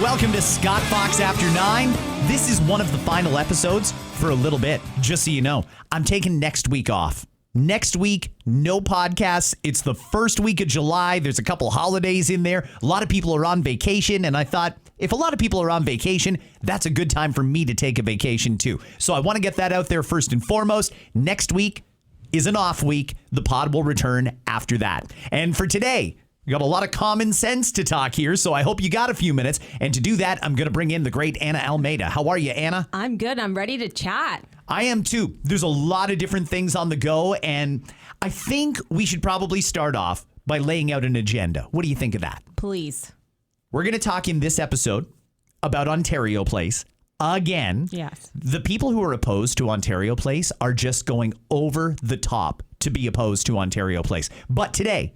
Welcome to Scott Fox After 9. This is one of the final episodes for a little bit. Just so you know, I'm taking next week off. Next week, no podcasts. It's the first week of July. There's a couple holidays in there. A lot of people are on vacation, and I thought if a lot of people are on vacation, that's a good time for me to take a vacation too. So I want to get that out there first and foremost. Next week is an off week. The pod will return after that. And for today, we got a lot of common sense to talk here, so I hope you got a few minutes. And to do that, I'm going to bring in the great Anna Almeida. How are you, Anna? I'm good. I'm ready to chat. I am too. There's a lot of different things on the go, and I think we should probably start off by laying out an agenda. What do you think of that? Please. We're going to talk in this episode about Ontario Place again. Yes. The people who are opposed to Ontario Place are just going over the top to be opposed to Ontario Place. But today,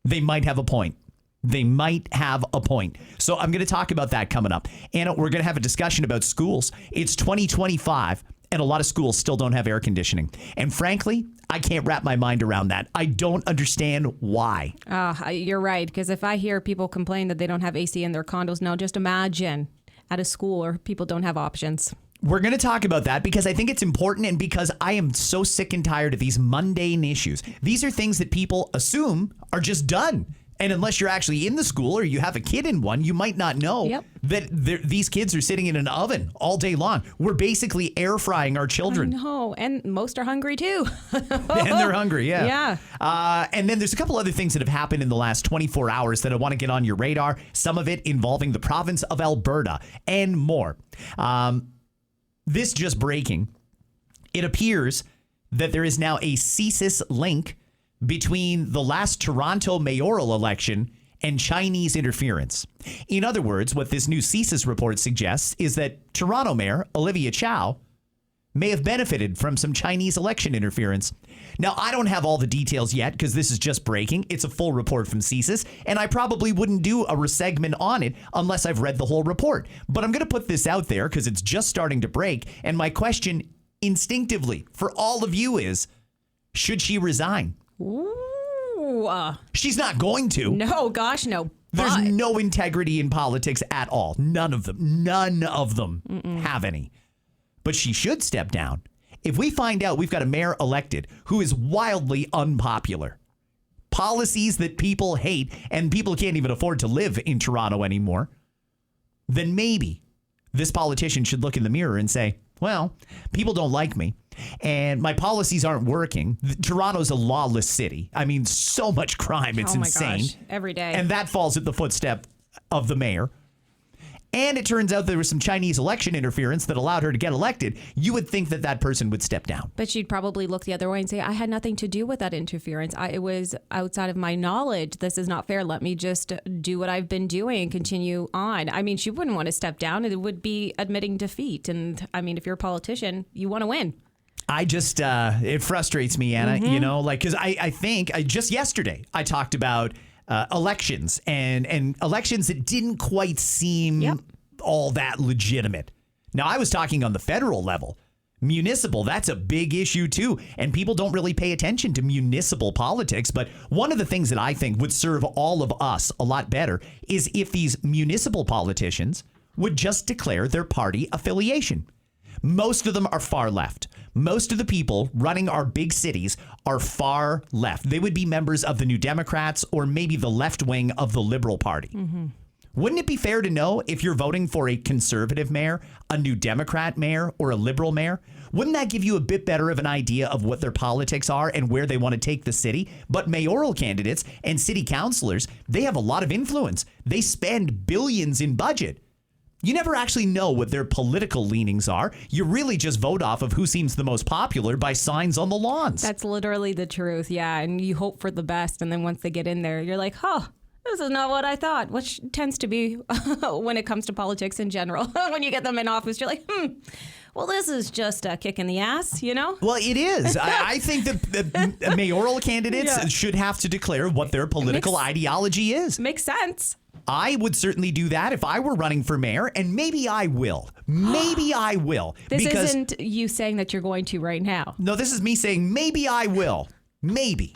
they might have a point. They might have a point. So I'm going to talk about that coming up. And we're going to have a discussion about schools. It's 2025, and a lot of schools still don't have air conditioning. And frankly, I can't wrap my mind around that. I don't understand why. You're right. Because if I hear people complain that they don't have AC in their condos now, just imagine at a school where people don't have options. We're going to talk about that because I think it's important and because I am so sick and tired of these mundane issues. These are things that people assume are just done. And unless you're actually in the school or you have a kid in one, you might not know that these kids are sitting in an oven all day long. We're basically air frying our children. No, and most are hungry too. And they're hungry, yeah. Yeah. And then there's a couple other things that have happened in the last 24 hours that I want to get on your radar. Some of it involving the province of Alberta and more. This just breaking. It appears that there is now a CSIS link between the last Toronto mayoral election and Chinese interference. In other words, what this new CSIS report suggests is that Toronto Mayor Olivia Chow may have benefited from some Chinese election interference. Now, I don't have all the details yet because this is just breaking. It's a full report from CSIS, and I probably wouldn't do a resegment on it unless I've read the whole report. But I'm going to put this out there because it's just starting to break, and my question instinctively for all of you is, should she resign? Ooh. She's not going to. No, gosh, no. There's no integrity in politics at all. None of them have any. But she should step down. If we find out we've got a mayor elected who is wildly unpopular, policies that people hate, and people can't even afford to live in Toronto anymore, then maybe this politician should look in the mirror and say, well, people don't like me and my policies aren't working. Toronto's a lawless city. I mean, so much crime. It's insane. Gosh, every day. And that falls at the footstep of the mayor. And it turns out there was some Chinese election interference that allowed her to get elected. You would think that that person would step down. But she'd probably look the other way and say, I had nothing to do with that interference. It was outside of my knowledge. This is not fair. Let me just do what I've been doing and continue on. I mean, she wouldn't want to step down. It would be admitting defeat. And I mean, if you're a politician, you want to win. I just, it frustrates me, Anna, you know, like, because I think just yesterday I talked about elections and elections that didn't quite seem all that legitimate. Now, I was talking on the federal level. Municipal, that's a big issue, too. And people don't really pay attention to municipal politics. But one of the things that I think would serve all of us a lot better is if these municipal politicians would just declare their party affiliation. Most of them are far left. Most of the people running our big cities are far left. They would be members of the New Democrats or maybe the left wing of the Liberal Party. Mm-hmm. Wouldn't it be fair to know if you're voting for a conservative mayor, a New Democrat mayor, or a Liberal mayor? Wouldn't that give you a bit better of an idea of what their politics are and where they want to take the city? But mayoral candidates and city councilors, they have a lot of influence. They spend billions in budget. You never actually know what their political leanings are. You really just vote off of who seems the most popular by signs on the lawns. That's literally the truth, yeah. And you hope for the best. And then once they get in there, you're like, oh, this is not what I thought, which tends to be when it comes to politics in general. When you get them in office, you're like, well, this is just a kick in the ass, you know? Well, it is. I think that mayoral candidates should have to declare what their political ideology is. Makes sense. I would certainly do that if I were running for mayor, and maybe I will. Maybe I will. This isn't you saying that you're going to right now. No, this is me saying maybe I will. Maybe.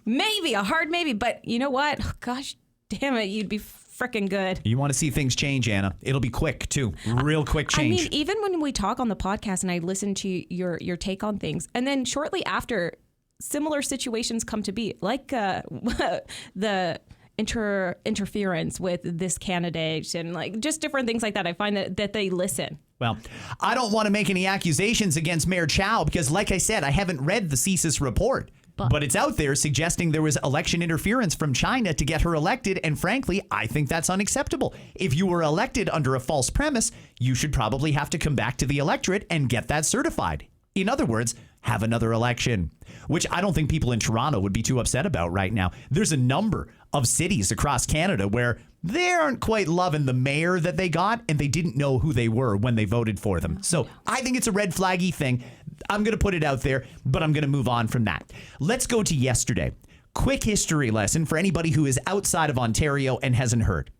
Maybe, a hard maybe. But you know what? Oh, gosh damn it, you'd be freaking good. You want to see things change, Anna. It'll be quick, too. Real quick change. I mean, even when we talk on the podcast and I listen to your take on things, and then shortly after, similar situations come to be, like the interference with this candidate and like just different things like that. I find that they listen. Well, I don't want to make any accusations against Mayor Chow because, like I said, I haven't read the CSIS report. But it's out there suggesting there was election interference from China to get her elected. And frankly, I think that's unacceptable. If you were elected under a false premise, you should probably have to come back to the electorate and get that certified. In other words, have another election, which I don't think people in Toronto would be too upset about right now. There's a number of cities across Canada where they aren't quite loving the mayor that they got, and they didn't know who they were when they voted for them. So I think it's a red flaggy thing. I'm going to put it out there, but I'm going to move on from that. Let's go to yesterday. Quick history lesson for anybody who is outside of Ontario and hasn't heard.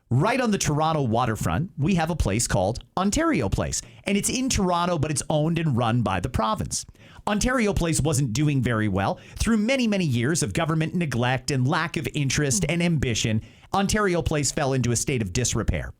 Right on the Toronto waterfront, we have a place called Ontario Place, and it's in Toronto, but it's owned and run by the province. Ontario Place wasn't doing very well. Through many, many years of government neglect and lack of interest and ambition, Ontario Place fell into a state of disrepair.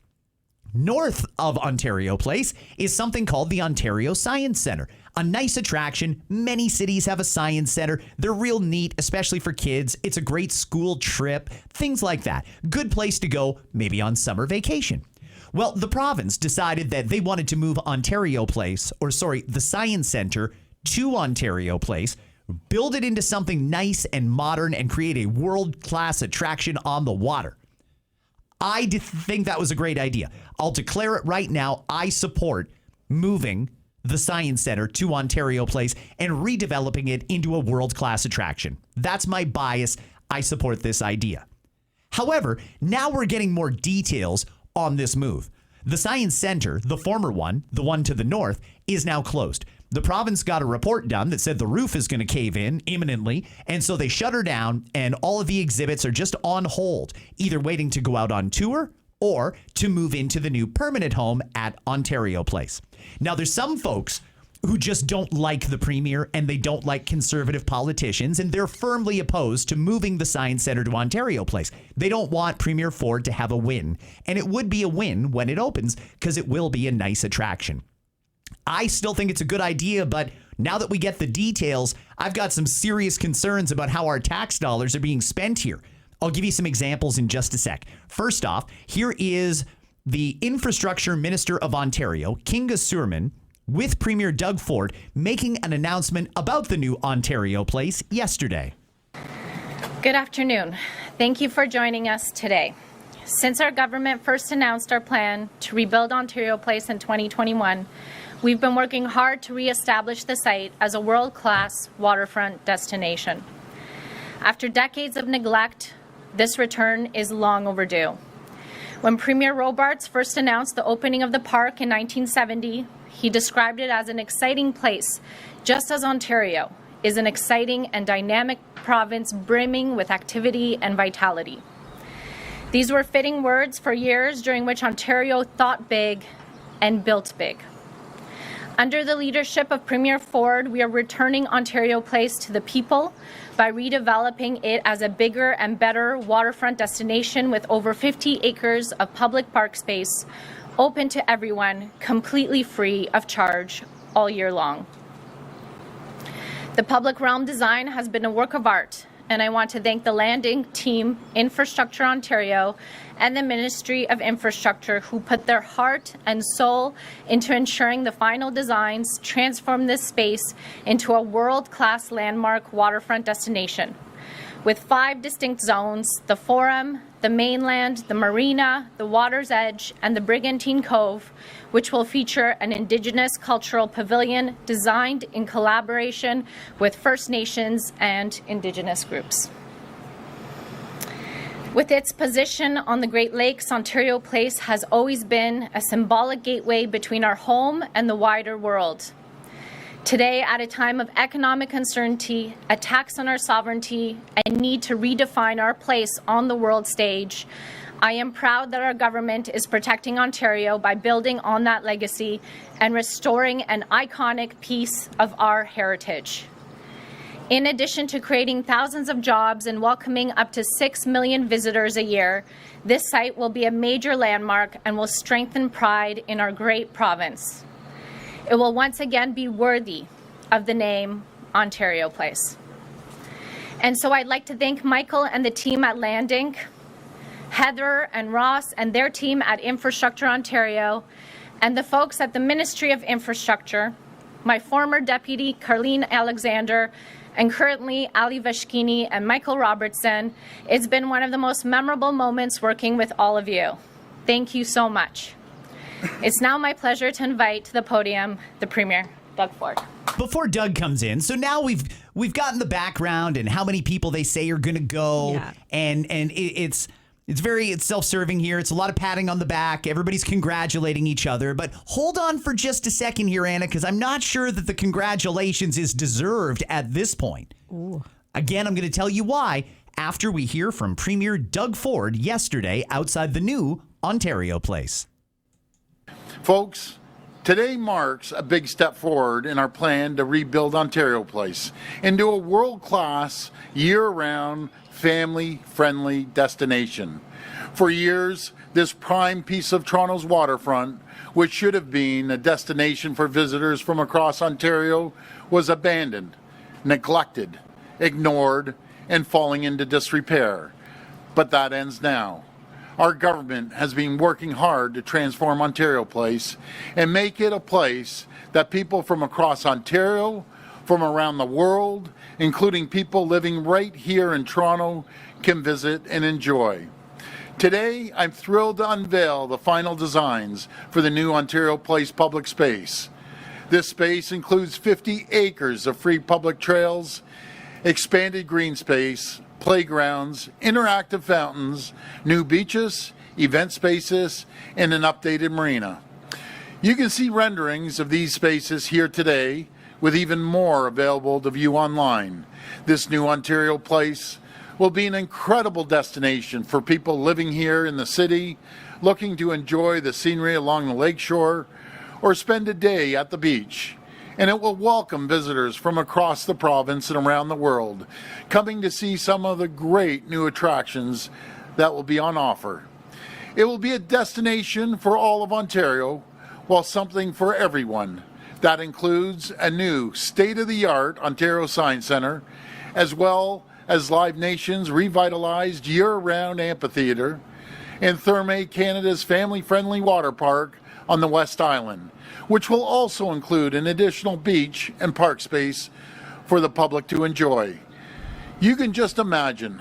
North of Ontario Place is something called the Ontario Science Centre, a nice attraction. Many cities have a science center. They're real neat, especially for kids. It's a great school trip, things like that. Good place to go, maybe on summer vacation. Well, the province decided that they wanted to move the Science Centre to Ontario Place, build it into something nice and modern, and create a world-class attraction on the water. I think that was a great idea. I'll declare it right now. I support moving the Science Centre to Ontario Place and redeveloping it into a world-class attraction. That's my bias. I support this idea. However, now we're getting more details on this move. The Science Centre, the former one, the one to the north, is now closed. The province got a report done that said the roof is going to cave in imminently, and so they shut her down, and all of the exhibits are just on hold, either waiting to go out on tour or to move into the new permanent home at Ontario Place. Now, there's some folks who just don't like the premier and they don't like conservative politicians, and they're firmly opposed to moving the Science Centre to Ontario Place. They don't want Premier Ford to have a win, and it would be a win when it opens because it will be a nice attraction. I still think it's a good idea, but now that we get the details, I've got some serious concerns about how our tax dollars are being spent here. I'll give you some examples in just a sec. First off, here is the Infrastructure Minister of Ontario, Kinga Surman, with Premier Doug Ford, making an announcement about the new Ontario Place yesterday. Good afternoon. Thank you for joining us today. Since our government first announced our plan to rebuild Ontario Place in 2021, we've been working hard to reestablish the site as a world-class waterfront destination. After decades of neglect, this return is long overdue. When Premier Robarts first announced the opening of the park in 1970, he described it as an exciting place, just as Ontario is an exciting and dynamic province brimming with activity and vitality. These were fitting words for years during which Ontario thought big and built big. Under the leadership of Premier Ford, we are returning Ontario Place to the people by redeveloping it as a bigger and better waterfront destination with over 50 acres of public park space, open to everyone, completely free of charge all year long. The public realm design has been a work of art, and I want to thank the landing team, Infrastructure Ontario, and the Ministry of Infrastructure, who put their heart and soul into ensuring the final designs transform this space into a world-class landmark waterfront destination. With 5 distinct zones, the Forum, the Mainland, the Marina, the Water's Edge, and the Brigantine Cove, which will feature an Indigenous cultural pavilion designed in collaboration with First Nations and Indigenous groups. With its position on the Great Lakes, Ontario Place has always been a symbolic gateway between our home and the wider world. Today, at a time of economic uncertainty, attacks on our sovereignty, and need to redefine our place on the world stage, I am proud that our government is protecting Ontario by building on that legacy and restoring an iconic piece of our heritage. In addition to creating thousands of jobs and welcoming up to 6 million visitors a year, this site will be a major landmark and will strengthen pride in our great province. It will once again be worthy of the name Ontario Place. And so I'd like to thank Michael and the team at Land Inc., Heather and Ross and their team at Infrastructure Ontario, and the folks at the Ministry of Infrastructure, my former deputy Carleen Alexander, and currently Ali Vashkini and Michael Robertson. It's been one of the most memorable moments working with all of you. Thank you so much. It's now my pleasure to invite to the podium the Premier, Doug Ford. Before Doug comes in, so now we've gotten the background and how many people they say are going to go, and it's self-serving here. It's a lot of patting on the back. Everybody's congratulating each other. But hold on for just a second here, Anna, because I'm not sure that the congratulations is deserved at this point. Ooh. Again, I'm going to tell you why after we hear from Premier Doug Ford yesterday outside the new Ontario Place. Folks, today marks a big step forward in our plan to rebuild Ontario Place into a world-class, year-round, family-friendly destination. For years, this prime piece of Toronto's waterfront, which should have been a destination for visitors from across Ontario, was abandoned, neglected, ignored, and falling into disrepair. But that ends now. Our government has been working hard to transform Ontario Place and make it a place that people from across Ontario, from around the world, including people living right here in Toronto, can visit and enjoy. Today, I'm thrilled to unveil the final designs for the new Ontario Place public space. This space includes 50 acres of free public trails, expanded green space, playgrounds, interactive fountains, new beaches, event spaces, and an updated marina. You can see renderings of these spaces here today, with even more available to view online. This new Ontario Place will be an incredible destination for people living here in the city, looking to enjoy the scenery along the lakeshore, or spend a day at the beach. And it will welcome visitors from across the province and around the world, coming to see some of the great new attractions that will be on offer. It will be a destination for all of Ontario, while something for everyone. That includes a new state-of-the-art Ontario Science Centre, as well as Live Nation's revitalized year-round amphitheatre, and Therme Canada's family-friendly water park on the West Island, which will also include an additional beach and park space for the public to enjoy. You can just imagine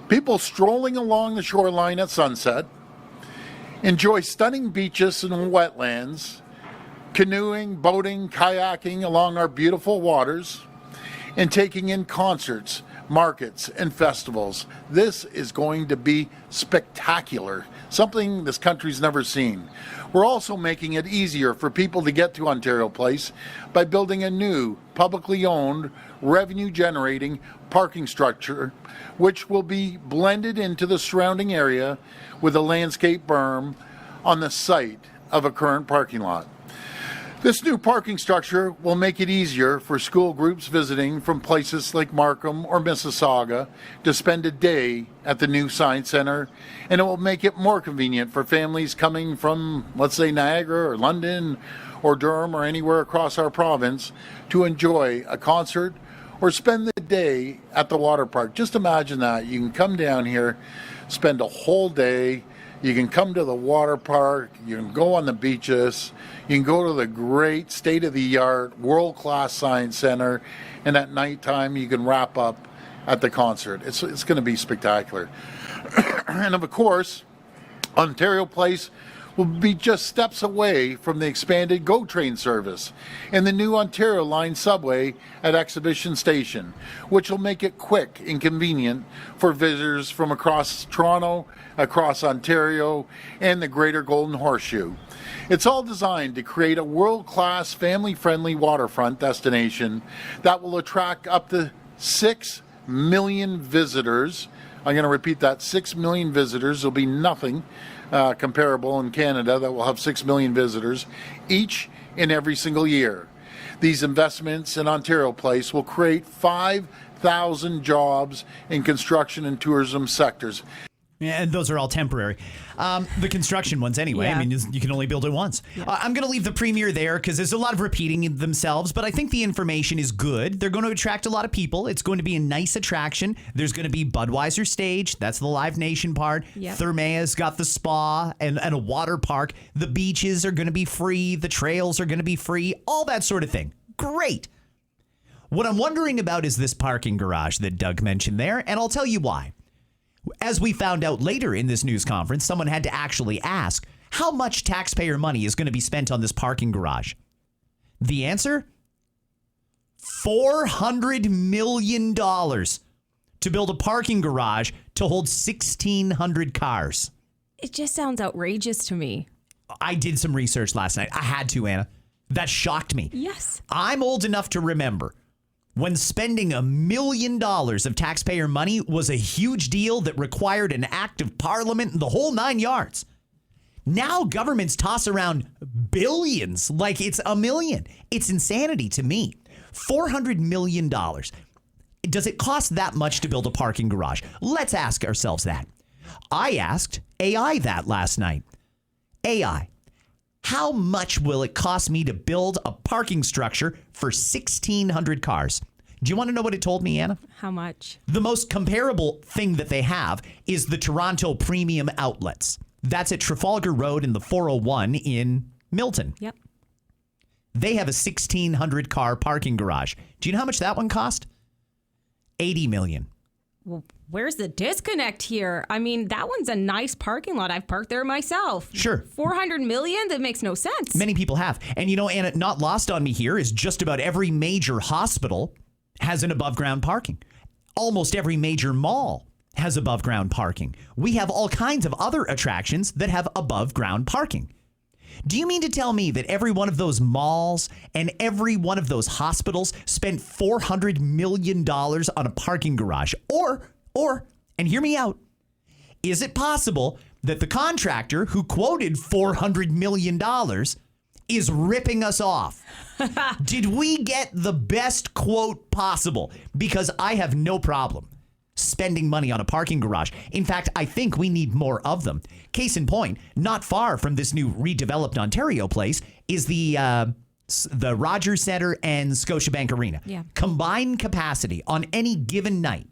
people strolling along the shoreline at sunset, enjoy stunning beaches and wetlands, canoeing, boating, kayaking along our beautiful waters, and taking in concerts, markets, and festivals. This is going to be spectacular, something this country's never seen. We're also making it easier for people to get to Ontario Place by building a new, publicly owned, revenue-generating parking structure, which will be blended into the surrounding area with a landscape berm on the site of a current parking lot. This new parking structure will make it easier for school groups visiting from places like Markham or Mississauga to spend a day at the new Science Centre, and it will make it more convenient for families coming from, let's say, Niagara or London or Durham or anywhere across our province to enjoy a concert or spend the day at the water park. Just imagine that. You can come down here, spend a whole day. You can come to the water park, you can go on the beaches, you can go to the great state-of-the-art, world-class Science Centre, and at nighttime you can wrap up at the concert. It's going to be spectacular. And of course, Ontario Place will be just steps away from the expanded GO train service and the new Ontario Line subway at Exhibition Station, which will make it quick and convenient for visitors from across Toronto, across Ontario, and the Greater Golden Horseshoe. It's all designed to create a world-class, family-friendly waterfront destination that will attract up to 6 million visitors. I'm going to repeat that, 6 million visitors. There'll be nothing comparable in Canada that will have 6 million visitors each and every single year. These investments in Ontario Place will create 5,000 jobs in construction and tourism sectors. Yeah, and those are all temporary. The construction ones, anyway. Yeah. I mean, you can only build it once. Yeah. I'm going to leave the premier there because there's a lot of repeating themselves, but I think the information is good. They're going to attract a lot of people. It's going to be a nice attraction. There's going to be Budweiser stage. That's the Live Nation part. Yep. Thermea's got the spa and a water park. The beaches are going to be free. The trails are going to be free. All that sort of thing. Great. What I'm wondering about is this parking garage that Doug mentioned there, and I'll tell you why. As we found out later in this news conference, someone had to actually ask how much taxpayer money is going to be spent on this parking garage. The answer? $400 million to build a parking garage to hold 1,600 cars. It just sounds outrageous to me. I did some research last night. I had to, Anna. That shocked me. Yes. I'm old enough to remember when spending $1 million of taxpayer money was a huge deal that required an act of parliament and the whole 9 yards. Now governments toss around billions like it's $1 million. It's insanity to me. $400 million. Does it cost that much to build a parking garage? Let's ask ourselves that. I asked AI that last night. AI, how much will it cost me to build a parking structure for 1,600 cars? Do you want to know what it told me, Anna? How much? The most comparable thing that they have is the Toronto Premium Outlets. That's at Trafalgar Road in the 401 in Milton. Yep. They have a 1,600 car parking garage. Do you know how much that one cost? $80 million. Well, where's the disconnect here? I mean, that one's a nice parking lot. I've parked there myself. Sure. $400 million? That makes no sense. Many people have. And you know, Anna, not lost on me here is just about every major hospital has an above ground parking. Almost every major mall has above ground parking. We have all kinds of other attractions that have above ground parking. Do you mean to tell me that every one of those malls and every one of those hospitals spent $400 million on a parking garage? Or, and hear me out, is it possible that the contractor who quoted $400 million is ripping us off? Did we get the best quote possible? Because I have no problem spending money on a parking garage. In fact, I think we need more of them. Case in point, not far from this new redeveloped Ontario place is the Rogers Centre and Scotiabank Arena. Yeah. Combined capacity on any given night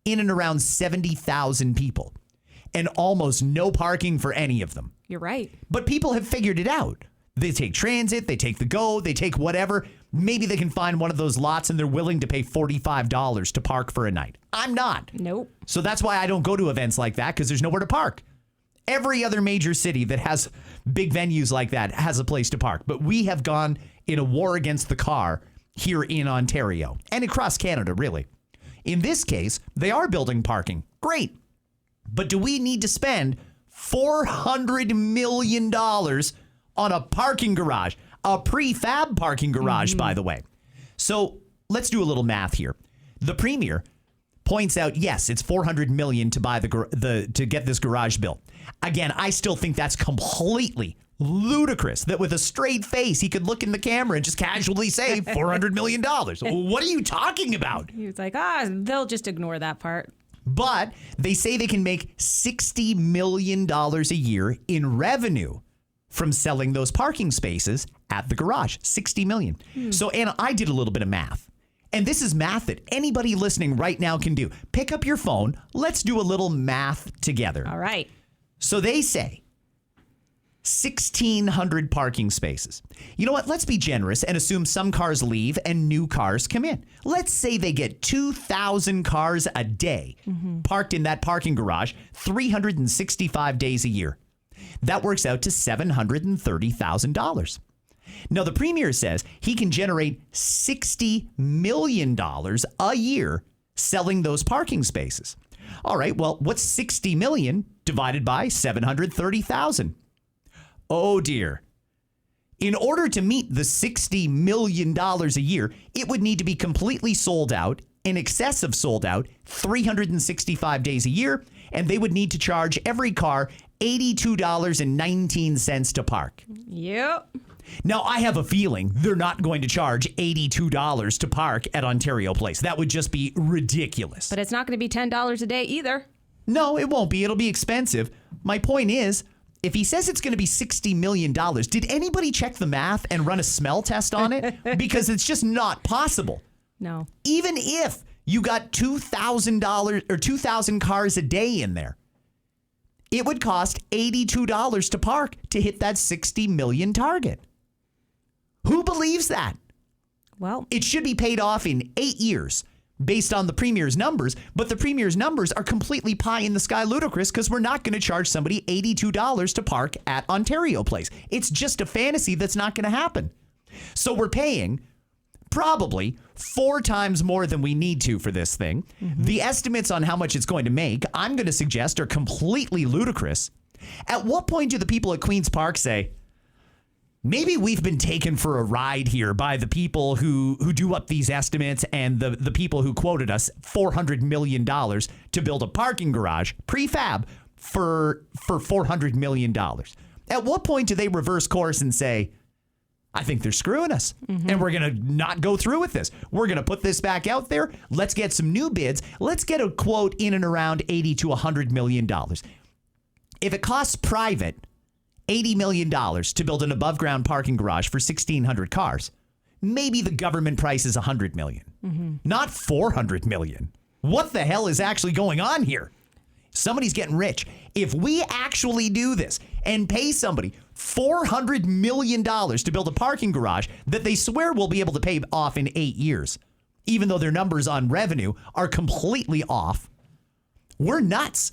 in and around 70,000 people, and almost no parking for any of them. You're right. But people have figured it out. They take transit, they take the GO, they take whatever. Maybe they can find one of those lots and they're willing to pay $45 to park for a night. I'm not. Nope. So that's why I don't go to events like that, because there's nowhere to park. Every other major city that has big venues like that has a place to park. But we have gone in a war against the car here in Ontario and across Canada, really. In this case, they are building parking. Great. But do we need to spend $400 million on a parking garage? A prefab parking garage, by the way. So let's do a little math here. The premier points out, yes, it's $400 million to buy to get this garage built. Again, I still think that's completely ludicrous that with a straight face he could look in the camera and just casually say $400 million. What are you talking about? He was like, they'll just ignore that part. But they say they can make $60 million a year in revenue from selling those parking spaces at the garage. $60 million. So, Anna, I did a little bit of math. And this is math that anybody listening right now can do. Pick up your phone. Let's do a little math together. All right. So they say 1,600 parking spaces. You know what? Let's be generous and assume some cars leave and new cars come in. Let's say they get 2,000 cars a day parked in that parking garage 365 days a year. That works out to $730,000. Now, the premier says he can generate $60 million a year selling those parking spaces. All right, well, what's 60 million divided by 730,000? Oh, dear. In order to meet the $60 million a year, it would need to be completely sold out, in excess of sold out, 365 days a year, and they would need to charge every car $82.19 to park. Yep. Now, I have a feeling they're not going to charge $82 to park at Ontario Place. That would just be ridiculous. But it's not going to be $10 a day either. No, it won't be. It'll be expensive. My point is, if he says it's going to be $60 million, did anybody check the math and run a smell test on it? Because it's just not possible. No. Even if you got $2,000 or 2,000 cars a day in there, it would cost $82 to park to hit that 60 million target. Who believes that? Well, It should be paid off in 8 years based on the Premier's numbers, but the Premier's numbers are completely pie in the sky ludicrous because we're not going to charge somebody $82 to park at Ontario Place. It's just a fantasy that's not going to happen. So we're paying probably 4 times more than we need to for this thing. The estimates on how much it's going to make, I'm going to suggest, are completely ludicrous. At what point do the people at Queen's Park say, maybe we've been taken for a ride here by the people who do up these estimates and the people who quoted us $400 million to build a parking garage, prefab, for $400 million. At what point do they reverse course and say, I think they're screwing us and we're going to not go through with this. We're going to put this back out there. Let's get some new bids. Let's get a quote in and around $80 to $100 million. If it costs private $80 million to build an above ground parking garage for 1,600 cars, maybe the government price is $100 million, not $400 million. What the hell is actually going on here? Somebody's getting rich. If we actually do this and pay somebody $400 million to build a parking garage that they swear we'll be able to pay off in 8 years, even though their numbers on revenue are completely off, we're nuts.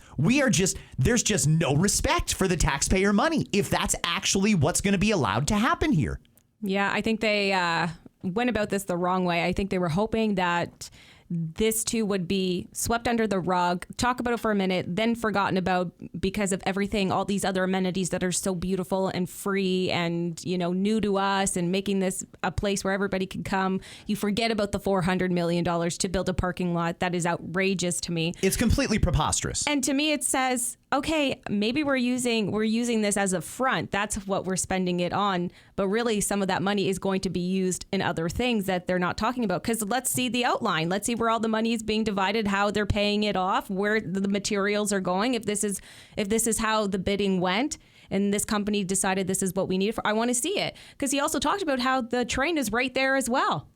There's just no respect for the taxpayer money if that's actually what's going to be allowed to happen here. yeah, I think they went about this the wrong way. I think they were hoping that this too would be swept under the rug, talk about it for a minute, then forgotten about because of everything, all these other amenities that are so beautiful and free and, new to us and making this a place where everybody can come. You forget about the $400 million to build a parking lot. That is outrageous to me. It's completely preposterous. And to me, it says, okay, maybe we're using this as a front. That's what we're spending it on. But really, some of that money is going to be used in other things that they're not talking about. Because let's see the outline. Let's see where all the money is being divided, how they're paying it off, where the materials are going. If this is how the bidding went, and this company decided this is what we need, I want to see it. Because he also talked about how the train is right there as well.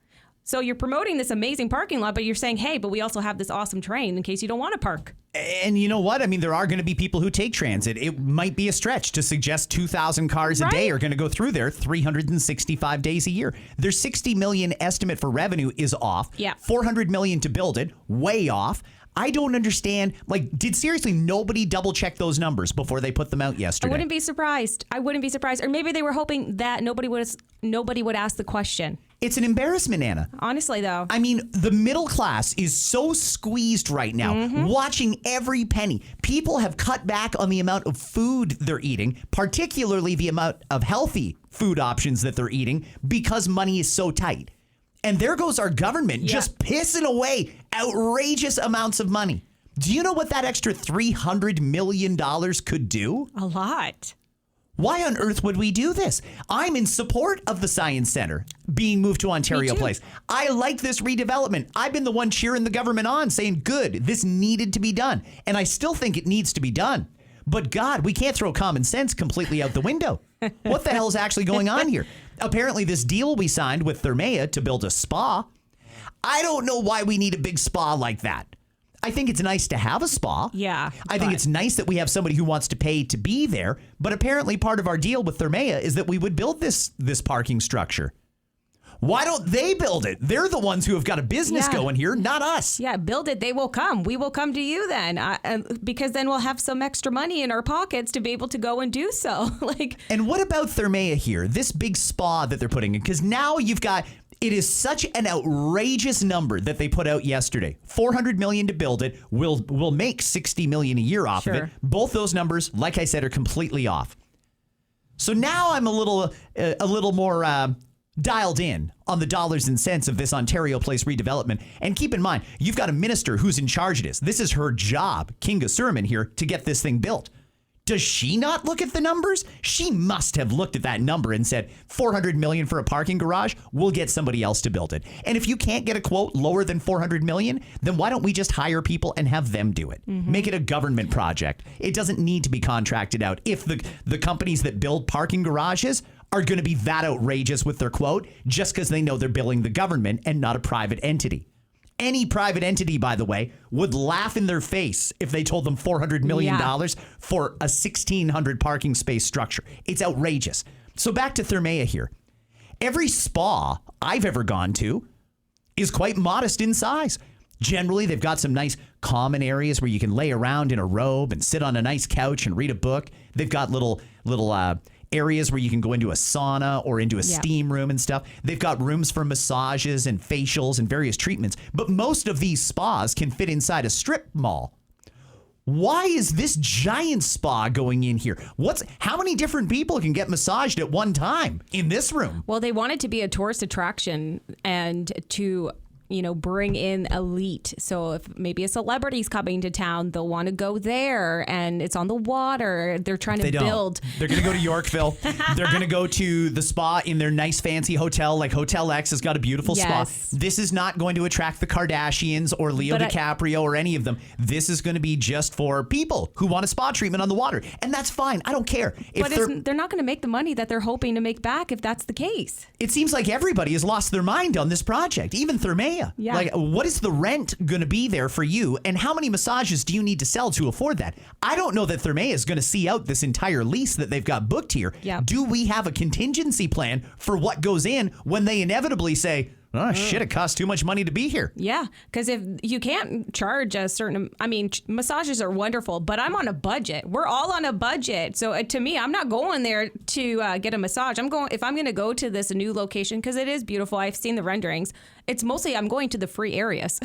So you're promoting this amazing parking lot, but you're saying, hey, but we also have this awesome train in case you don't want to park. And you know what? I mean, there are going to be people who take transit. It might be a stretch to suggest 2,000 cars a day are going to go through there 365 days a year. Their $60 million estimate for revenue is off. Yeah. $400 million to build it, way off. I don't understand. Did seriously nobody double check those numbers before they put them out yesterday? I wouldn't be surprised. Or maybe they were hoping that nobody would ask the question. It's an embarrassment, Anna. Honestly, though. I mean, the middle class is so squeezed right now, watching every penny. People have cut back on the amount of food they're eating, particularly the amount of healthy food options that they're eating, because money is so tight. And there goes our government just pissing away outrageous amounts of money. Do you know what that extra $300 million could do? A lot. Why on earth would we do this? I'm in support of the Science Center being moved to Ontario Place. I like this redevelopment. I've been the one cheering the government on, saying, good, this needed to be done. And I still think it needs to be done. But God, we can't throw common sense completely out the window. What the hell is actually going on here? Apparently, this deal we signed with Thermea to build a spa, I don't know why we need a big spa like that. I think it's nice to have a spa. Yeah. I think it's nice that we have somebody who wants to pay to be there. But apparently part of our deal with Thermea is that we would build this parking structure. Why don't they build it? They're the ones who have got a business going here, not us. Yeah, build it. They will come. We will come to you then, because then we'll have some extra money in our pockets to be able to go and do so. And what about Thermea here? This big spa that they're putting in, because now you've got. It is such an outrageous number that they put out yesterday. $400 million to build it. We'll make $60 million a year off of it. Both those numbers, like I said, are completely off. So now I'm a little more dialed in on the dollars and cents of this Ontario Place redevelopment. And keep in mind, you've got a minister who's in charge of this. This is her job, Kinga Surman here, to get this thing built. Does she not look at the numbers? She must have looked at that number and said, $400 million for a parking garage, we'll get somebody else to build it. And if you can't get a quote lower than $400 million, then why don't we just hire people and have them do it? Make it a government project. It doesn't need to be contracted out. If the companies that build parking garages are going to be that outrageous with their quote just because they know they're billing the government and not a private entity. Any private entity, by the way, would laugh in their face if they told them $400 million for a 1,600 parking space structure. It's outrageous. So back to Thermea here. Every spa I've ever gone to is quite modest in size. Generally, they've got some nice common areas where you can lay around in a robe and sit on a nice couch and read a book. They've got little areas where you can go into a sauna or into a steam room and stuff. They've got rooms for massages and facials and various treatments. But most of these spas can fit inside a strip mall. Why is this giant spa going in here? How many different people can get massaged at one time in this room? Well, they want it to be a tourist attraction and to bring in elite. So if maybe a celebrity's coming to town, they'll want to go there, and it's on the water. They're trying to build. They're going to go to Yorkville. They're going to go to the spa in their nice fancy hotel, like Hotel X has got a beautiful spa. This is not going to attract the Kardashians or Leo DiCaprio or any of them. This is going to be just for people who want a spa treatment on the water. And that's fine. I don't care. They're not going to make the money that they're hoping to make back if that's the case. It seems like everybody has lost their mind on this project, even Thermea. Yeah. Like, what is the rent going to be there for you? And how many massages do you need to sell to afford that? I don't know that Thermea is going to see out this entire lease that they've got booked here. Yeah. Do we have a contingency plan for what goes in when they inevitably say, oh, shit, it costs too much money to be here? Yeah, because if you can't charge a certain, massages are wonderful, but I'm on a budget. We're all on a budget. So to me, I'm not going there to get a massage. If I'm going to go to this new location, because it is beautiful, I've seen the renderings, it's mostly I'm going to the free areas.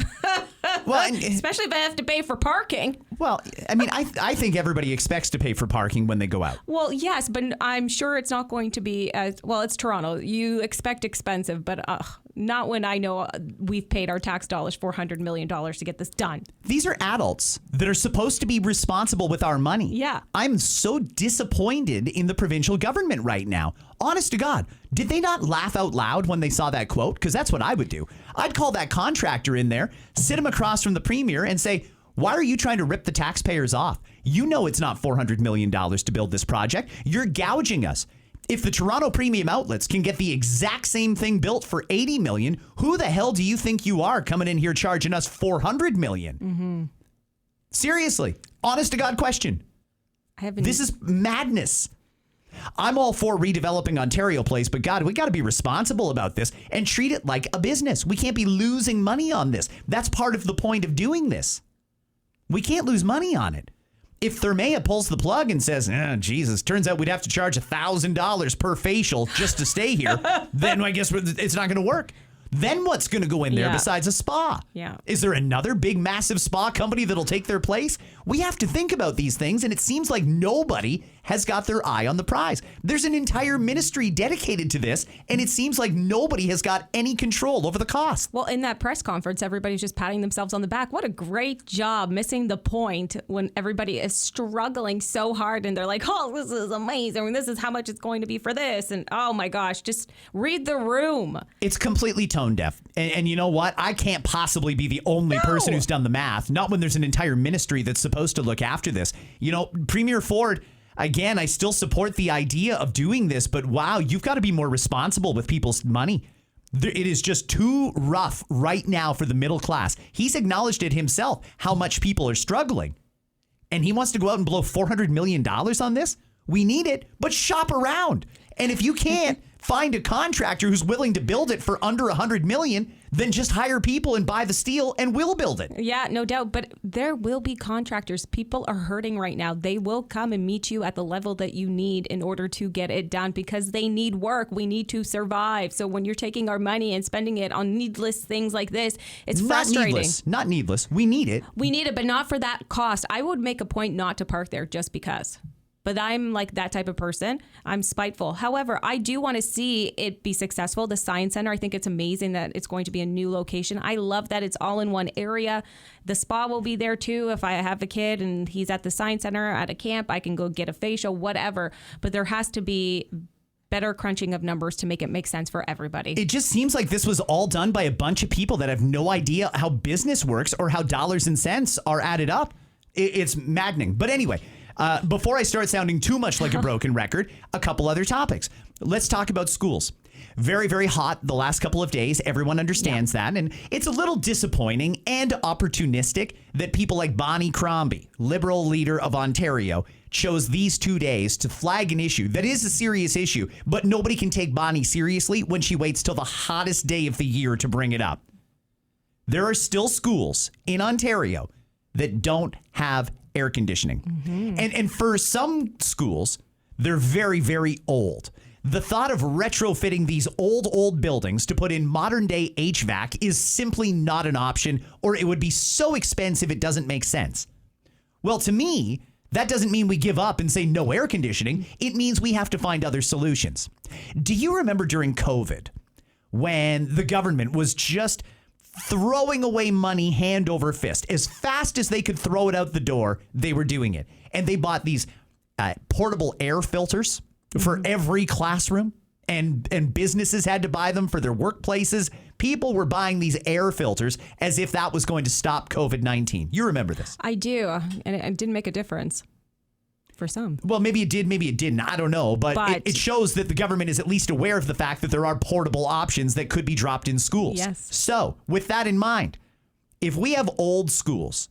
Well, especially if I have to pay for parking. Well, I think everybody expects to pay for parking when they go out. Well, yes, but I'm sure it's not going to be as, well, it's Toronto. You expect expensive, but not when I know we've paid our tax dollars $400 million to get this done. These are adults that are supposed to be responsible with our money. Yeah. I'm so disappointed in the provincial government right now. Honest to God, did they not laugh out loud when they saw that quote? Because that's what I would do. I'd call that contractor in there, sit him across from the premier and say, why are you trying to rip the taxpayers off? You know it's not $400 million to build this project. You're gouging us. If the Toronto Premium Outlets can get the exact same thing built for $80 million, who the hell do you think you are coming in here charging us $400 million? Mm-hmm. Seriously, honest to God question. This is madness. I'm all for redeveloping Ontario Place, but God, we got to be responsible about this and treat it like a business. We can't be losing money on this. That's part of the point of doing this. We can't lose money on it. If Thermea pulls the plug and says, Jesus, turns out we'd have to charge $1,000 per facial just to stay here, then I guess it's not going to work. Then what's going to go in there besides a spa? Yeah. Is there another big, massive spa company that'll take their place? We have to think about these things, and it seems like nobody has got their eye on the prize. There's an entire ministry dedicated to this, and it seems like nobody has got any control over the cost. Well, in that press conference, everybody's just patting themselves on the back. What a great job, missing the point when everybody is struggling so hard, and they're like, oh, this is amazing. This is how much it's going to be for this. And oh my gosh, just read the room. It's completely tone deaf. And you know what? I can't possibly be the only person who's done the math. Not when there's an entire ministry that's supposed to look after this. You know, Premier Ford, again, I still support the idea of doing this, but wow, you've got to be more responsible with people's money. It is just too rough right now for the middle class. He's acknowledged it himself, how much people are struggling. And he wants to go out and blow $400 million on this? We need it, but shop around. And if you can't find a contractor who's willing to build it for under $100 million, then just hire people and buy the steel and we'll build it. Yeah, no doubt. But there will be contractors. People are hurting right now. They will come and meet you at the level that you need in order to get it done because they need work. We need to survive. So when you're taking our money and spending it on needless things like this, it's frustrating. Not needless. We need it. We need it, but not for that cost. I would make a point not to park there just because. But I'm like that type of person. I'm spiteful. However, I do want to see it be successful. The Science Center, I think it's amazing that it's going to be a new location. I love that it's all in one area. The spa will be there too. If I have a kid and he's at the Science Center at a camp, I can go get a facial, whatever. But there has to be better crunching of numbers to make it make sense for everybody. It just seems like this was all done by a bunch of people that have no idea how business works or how dollars and cents are added up. It's maddening. But anyway, before I start sounding too much like a broken record, a couple other topics. Let's talk about schools. Very, very hot the last couple of days. Everyone understands that. And it's a little disappointing and opportunistic that people like Bonnie Crombie, Liberal leader of Ontario, chose these 2 days to flag an issue that is a serious issue, but nobody can take Bonnie seriously when she waits till the hottest day of the year to bring it up. There are still schools in Ontario that don't have air conditioning. And for some schools, they're very, very old. The thought of retrofitting these old buildings to put in modern day HVAC is simply not an option, or it would be so expensive it doesn't make sense. Well, to me, that doesn't mean we give up and say no air conditioning. It means we have to find other solutions. Do you remember during COVID when the government was just throwing away money hand over fist? As fast as they could throw it out the door, they were doing it. And they bought these portable air filters for every classroom, and businesses had to buy them for their workplaces. People were buying these air filters as if that was going to stop COVID-19. You remember this? I do. And it didn't make a difference for some. Well, maybe it did, maybe it didn't. I don't know. But it shows that the government is at least aware of the fact that there are portable options that could be dropped in schools. Yes. So with that in mind, if we have old schools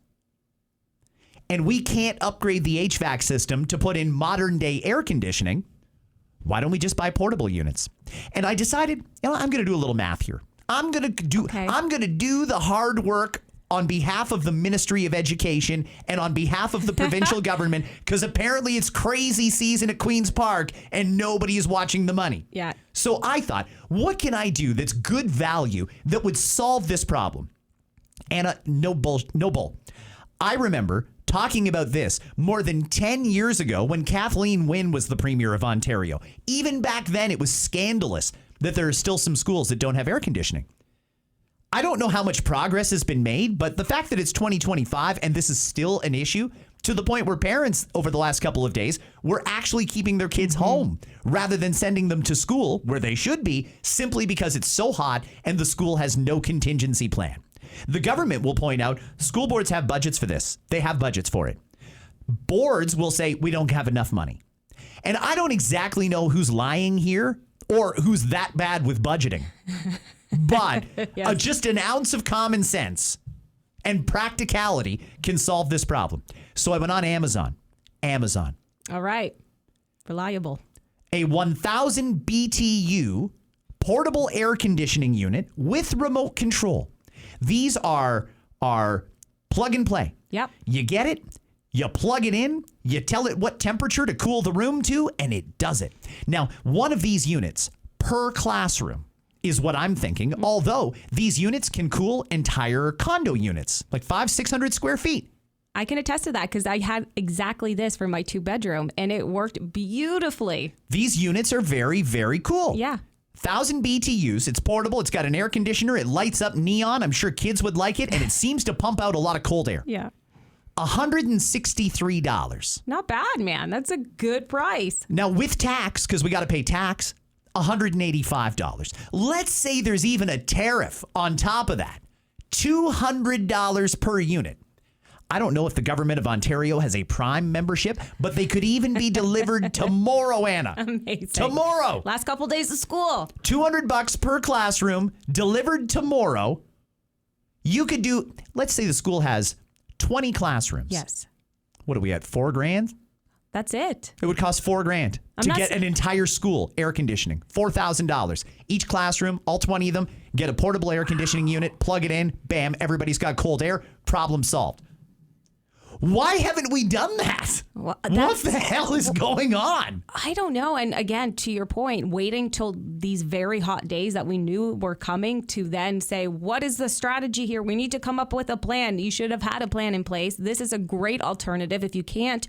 and we can't upgrade the HVAC system to put in modern day air conditioning, why don't we just buy portable units? And I decided, I'm going to do a little math here. I'm going to do the hard work on behalf of the Ministry of Education and on behalf of the provincial government, because apparently it's crazy season at Queen's Park and nobody is watching the money. Yeah. So I thought, what can I do that's good value that would solve this problem? And no bull. I remember talking about this more than 10 years ago when Kathleen Wynne was the Premier of Ontario. Even back then, it was scandalous that there are still some schools that don't have air conditioning. I don't know how much progress has been made, but the fact that it's 2025 and this is still an issue, to the point where parents over the last couple of days were actually keeping their kids home rather than sending them to school where they should be, simply because it's so hot and the school has no contingency plan. The government will point out school boards have budgets for this. They have budgets for it. Boards will say we don't have enough money. And I don't exactly know who's lying here or who's that bad with budgeting. But Yes. Just an ounce of common sense and practicality can solve this problem. So I went on Amazon. All right. Reliable. A 1,000 BTU portable air conditioning unit with remote control. These are plug and play. Yep. You get it, you plug it in, you tell it what temperature to cool the room to, and it does it. Now, one of these units per classroom is what I'm thinking, although these units can cool entire condo units, like 500-600 square feet. I can attest to that because I had exactly this for my 2-bedroom and it worked beautifully. These units are very, very cool. Yeah. 1,000 BTUs. It's portable. It's got an air conditioner. It lights up neon. I'm sure kids would like it. And it seems to pump out a lot of cold air. Yeah. $163. Not bad, man. That's a good price. Now, with tax, because we got to pay tax, $185. Let's say there's even a tariff on top of that. $200 per unit. I don't know if the government of Ontario has a Prime membership, but they could even be delivered tomorrow, Anna. Amazing. Tomorrow. Last couple days of school. $200 per classroom, delivered tomorrow. You could do, let's say the school has 20 classrooms. Yes. What are we at, $4,000? That's it. It would cost $4,000 to get an entire school air conditioning. $4,000 each classroom, all 20 of them. Get a portable air conditioning unit, plug it in, bam, everybody's got cold air. Problem solved. Why haven't we done that? Well, what the hell is going on? I don't know. And again, to your point, waiting till these very hot days that we knew were coming to then say, what is the strategy here? We need to come up with a plan. You should have had a plan in place. This is a great alternative. If you can't,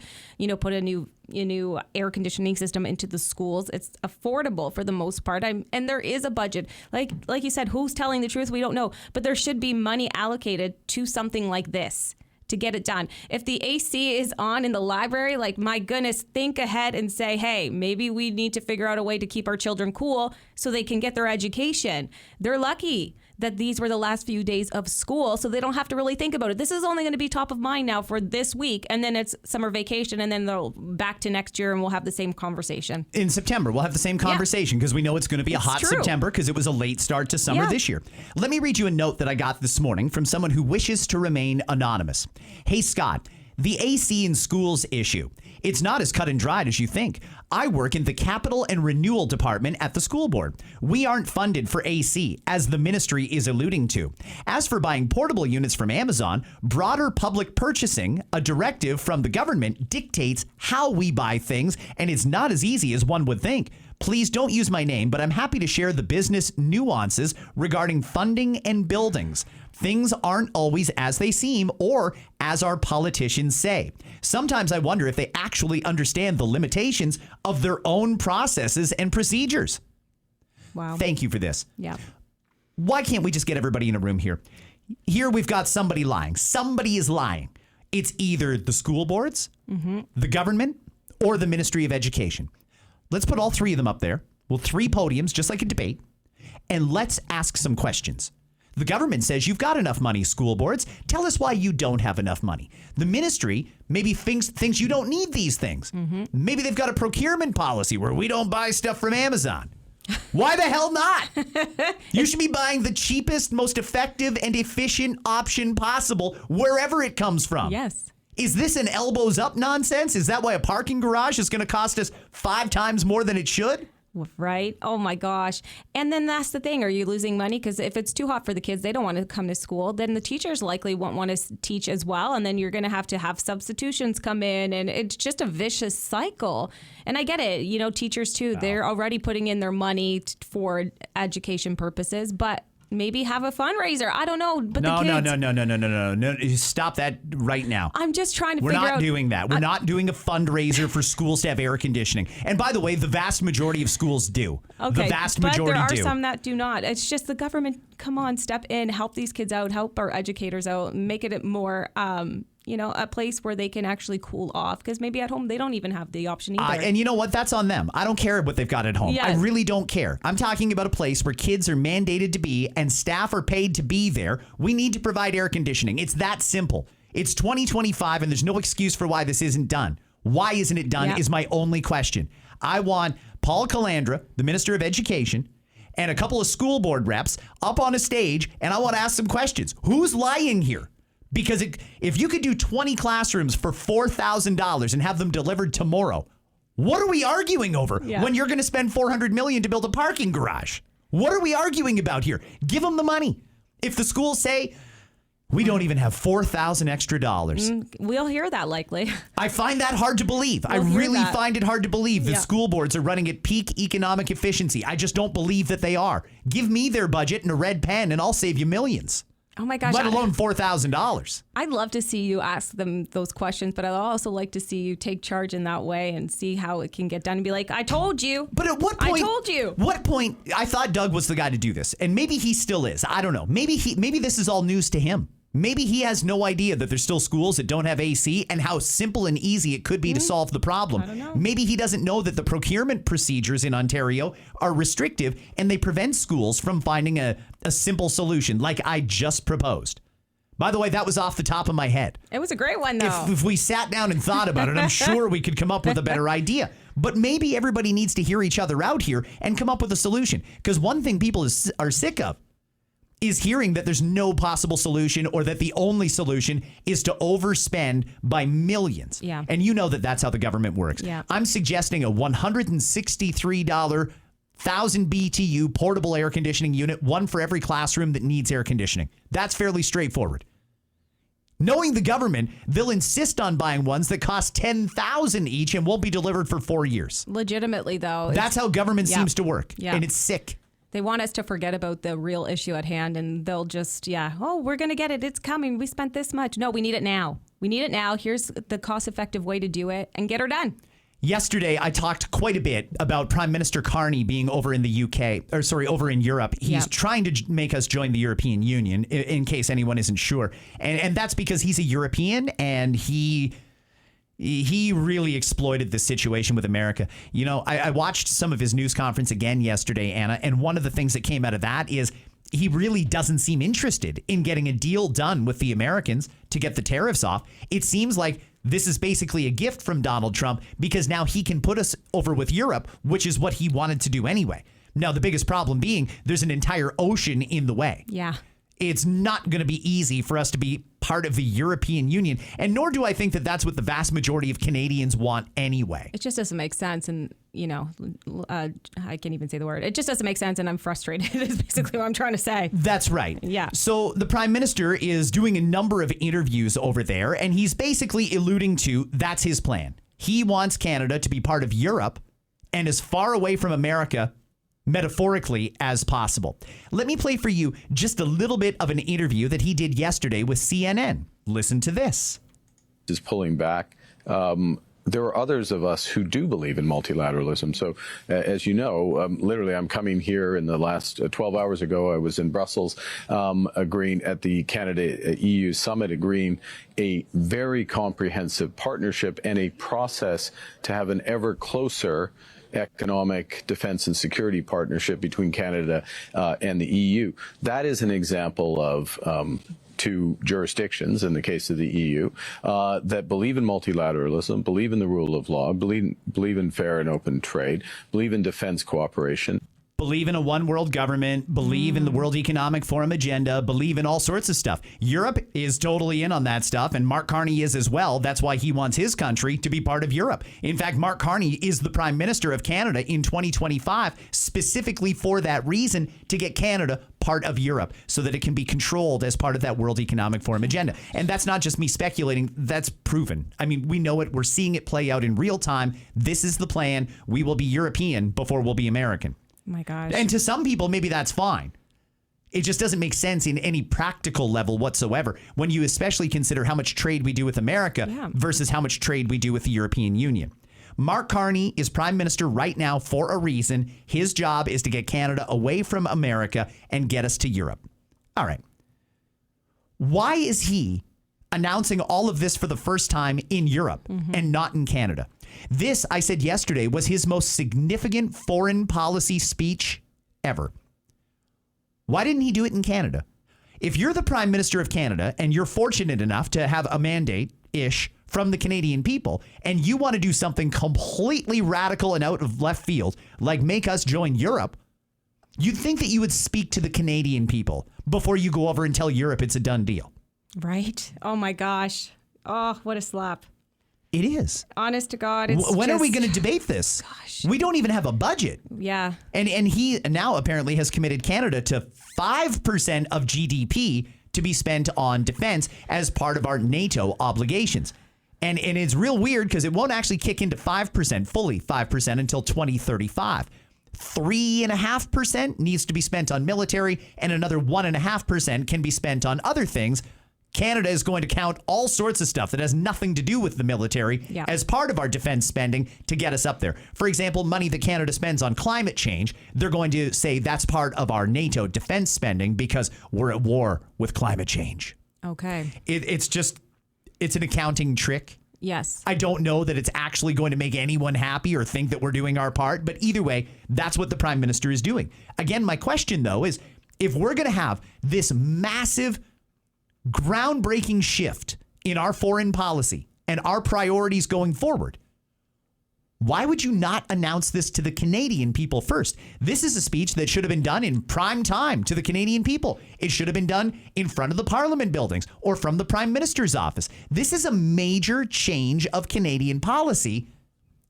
put a new a new air conditioning system into the schools. It's affordable for the most part. And there is a budget. Like you said, who's telling the truth? We don't know. But there should be money allocated to something like this to get it done. If the AC is on in the library, like, my goodness, think ahead and say, hey, maybe we need to figure out a way to keep our children cool so they can get their education. They're lucky that these were the last few days of school, so they don't have to really think about it. This is only going to be top of mind now for this week, and then it's summer vacation, and then they'll back to next year, and we'll have the same conversation. In September, we'll have the same conversation because we know it's going to be a hot September because it was a late start to summer this year. Let me read you a note that I got this morning from someone who wishes to remain anonymous. Hey, Scott, the AC in schools issue. It's not as cut and dried as you think. I work in the capital and renewal department at the school board. We aren't funded for AC, as the ministry is alluding to. As for buying portable units from Amazon, broader public purchasing, a directive from the government, dictates how we buy things, and it's not as easy as one would think. Please don't use my name, but I'm happy to share the business nuances regarding funding and buildings. Things aren't always as they seem or as our politicians say. Sometimes I wonder if they actually understand the limitations of their own processes and procedures. Wow. Thank you for this. Yeah. Why can't we just get everybody in a room here? Here we've got somebody lying. Somebody is lying. It's either the school boards, the government, or the Ministry of Education. Let's put all three of them up there. Well, three podiums, just like a debate, and let's ask some questions. The government says you've got enough money, school boards. Tell us why you don't have enough money. The ministry maybe thinks you don't need these things. Maybe they've got a procurement policy where we don't buy stuff from Amazon. Why the hell not? You should be buying the cheapest, most effective, and efficient option possible wherever it comes from. Yes. Is this an elbows up nonsense? Is that why a parking garage is going to cost us 5 times more than it should? Right? Oh my gosh. And then that's the thing. Are you losing money? Because if it's too hot for the kids, they don't want to come to school. Then the teachers likely won't want to teach as well. And then you're going to have substitutions come in. And it's just a vicious cycle. And I get it. You know, teachers too, they're already putting in their money for education purposes. But maybe have a fundraiser. I don't know. But No. the kids, Stop that right now. I'm just trying to We're figure out. not doing that. We're not doing a fundraiser for schools to have air conditioning. And by the way, the vast majority of schools do. Okay, the vast majority but there are do. some that do not. It's just the government, come on, step in, help these kids out, help our educators out, make it more, a place where they can actually cool off. Because maybe at home, they don't even have the option either. And you know what? That's on them. I don't care what they've got at home. Yes. I really don't care. I'm talking about a place where kids are mandated to be and staff are paid to be there. We need to provide air conditioning. It's that simple. It's 2025 and there's no excuse for why this isn't done. Why isn't it done is my only question. I want Paul Calandra, the Minister of Education, and a couple of school board reps up on a stage, and I want to ask some questions. Who's lying here? Because if you could do 20 classrooms for $4,000 and have them delivered tomorrow, what are we arguing over when you're going to spend $400 million to build a parking garage? What are we arguing about here? Give them the money. If the schools say, we don't even have $4,000 extra dollars. We'll hear that likely. I find that hard to believe. I really find it hard to believe that school boards are running at peak economic efficiency. I just don't believe that they are. Give me their budget and a red pen and I'll save you millions. Oh my gosh. Let alone $4,000. I'd love to see you ask them those questions, but I'd also like to see you take charge in that way and see how it can get done and be like, I told you. But at what point? I told you. What point? I thought Doug was the guy to do this, and maybe he still is. I don't know. Maybe this is all news to him. Maybe he has no idea that there's still schools that don't have AC and how simple and easy it could be to solve the problem. I don't know. Maybe he doesn't know that the procurement procedures in Ontario are restrictive and they prevent schools from finding a simple solution like I just proposed. By the way, that was off the top of my head. It was a great one, though. If we sat down and thought about it, I'm sure we could come up with a better idea. But maybe everybody needs to hear each other out here and come up with a solution. Because one thing people are sick of is hearing that there's no possible solution or that the only solution is to overspend by millions. Yeah. And you know that that's how the government works. Yeah. I'm suggesting a $163 1,000 BTU portable air conditioning unit, one for every classroom that needs air conditioning. That's fairly straightforward. Knowing the government, they'll insist on buying ones that cost $10,000 each and won't be delivered for 4 years. Legitimately, though. That's how government seems to work. Yeah. And it's sick. They want us to forget about the real issue at hand, and they'll just, we're going to get it. It's coming. We spent this much. No, we need it now. We need it now. Here's the cost-effective way to do it and get her done. Yesterday, I talked quite a bit about Prime Minister Carney being over in the UK, over in Europe. He's trying to make us join the European Union, in case anyone isn't sure. And that's because he's a European, and he really exploited the situation with America. You know, I watched some of his news conference again yesterday, Anna, and one of the things that came out of that is he really doesn't seem interested in getting a deal done with the Americans to get the tariffs off. It seems like this is basically a gift from Donald Trump because now he can put us over with Europe, which is what he wanted to do anyway. Now, the biggest problem being there's an entire ocean in the way. Yeah. It's not going to be easy for us to be part of the European Union. And nor do I think that that's what the vast majority of Canadians want anyway. It just doesn't make sense. And, you know, I can't even say the word. It just doesn't make sense. And I'm frustrated is basically what I'm trying to say. That's right. Yeah. So the Prime Minister is doing a number of interviews over there, and he's basically alluding to that's his plan. He wants Canada to be part of Europe and as far away from America metaphorically as possible. Let me play for you just a little bit of an interview that he did yesterday with CNN. Listen to this. Is pulling back. There are others of us who do believe in multilateralism. So, as you know, literally, I'm coming here in the last 12 hours ago. I was in Brussels, agreeing at the Canada-EU summit, agreeing a very comprehensive partnership and a process to have an ever closer economic defense and security partnership between Canada and the EU. That is an example of two jurisdictions, in the case of the EU, that believe in multilateralism, believe in the rule of law, believe in fair and open trade, believe in defense cooperation. Believe in a one world government, believe in the World Economic Forum agenda, believe in all sorts of stuff. Europe is totally in on that stuff, and Mark Carney is as well. That's why he wants his country to be part of Europe. In fact, Mark Carney is the Prime Minister of Canada in 2025, specifically for that reason, to get Canada part of Europe so that it can be controlled as part of that World Economic Forum agenda. And that's not just me speculating, that's proven. I mean, we know it. We're seeing it play out in real time. This is the plan. We will be European before we'll be American. My gosh. And to some people, maybe that's fine. It just doesn't make sense in any practical level whatsoever when you especially consider how much trade we do with America versus how much trade we do with the European Union. Mark Carney is Prime Minister right now for a reason. His job is to get Canada away from America and get us to Europe. All right. Why is he announcing all of this for the first time in Europe and not in Canada? This, I said yesterday, was his most significant foreign policy speech ever. Why didn't he do it in Canada? If you're the Prime Minister of Canada and you're fortunate enough to have a mandate-ish from the Canadian people, and you want to do something completely radical and out of left field, like make us join Europe, you'd think that you would speak to the Canadian people before you go over and tell Europe it's a done deal. Right? Oh, my gosh. Oh, what a slap. It is. Honest to God. When are we going to debate this? Gosh. We don't even have a budget. Yeah. And he now apparently has committed Canada to 5% of GDP to be spent on defense as part of our NATO obligations. And it's real weird because it won't actually kick into 5%, fully 5% until 2035. 3.5% needs to be spent on military, and another 1.5% can be spent on other things. Canada is going to count all sorts of stuff that has nothing to do with the military as part of our defense spending to get us up there. For example, money that Canada spends on climate change, they're going to say that's part of our NATO defense spending because we're at war with climate change. Okay. It's an accounting trick. Yes. I don't know that it's actually going to make anyone happy or think that we're doing our part, but either way, that's what the Prime Minister is doing. Again, my question, though, is if we're going to have this massive groundbreaking shift in our foreign policy and our priorities going forward, why would you not announce this to the Canadian people first? This is a speech that should have been done in prime time to the Canadian people. It should have been done in front of the Parliament buildings or from the Prime Minister's office. This is a major change of Canadian policy,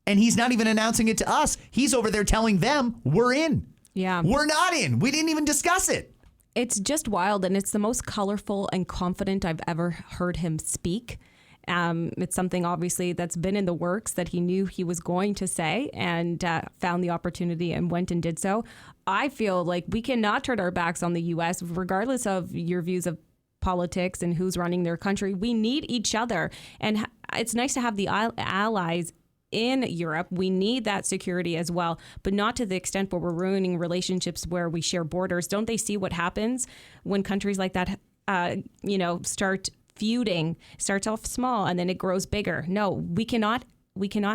and he's not even announcing it to us. He's over there telling them we're in. Yeah. We're not in. We didn't even discuss it. It's just wild, and it's the most colorful and confident I've ever heard him speak. It's something obviously that's been in the works that he knew he was going to say and found the opportunity and went and did so. I feel like we cannot turn our backs on the U.S. regardless of your views of politics and who's running their country. We need each other. And it's nice to have the allies in Europe. We need that security as well, but not to the extent where we're ruining relationships where we share borders. Don't they see what happens when countries like that, start feuding? Starts off small and then it grows bigger. No, we cannot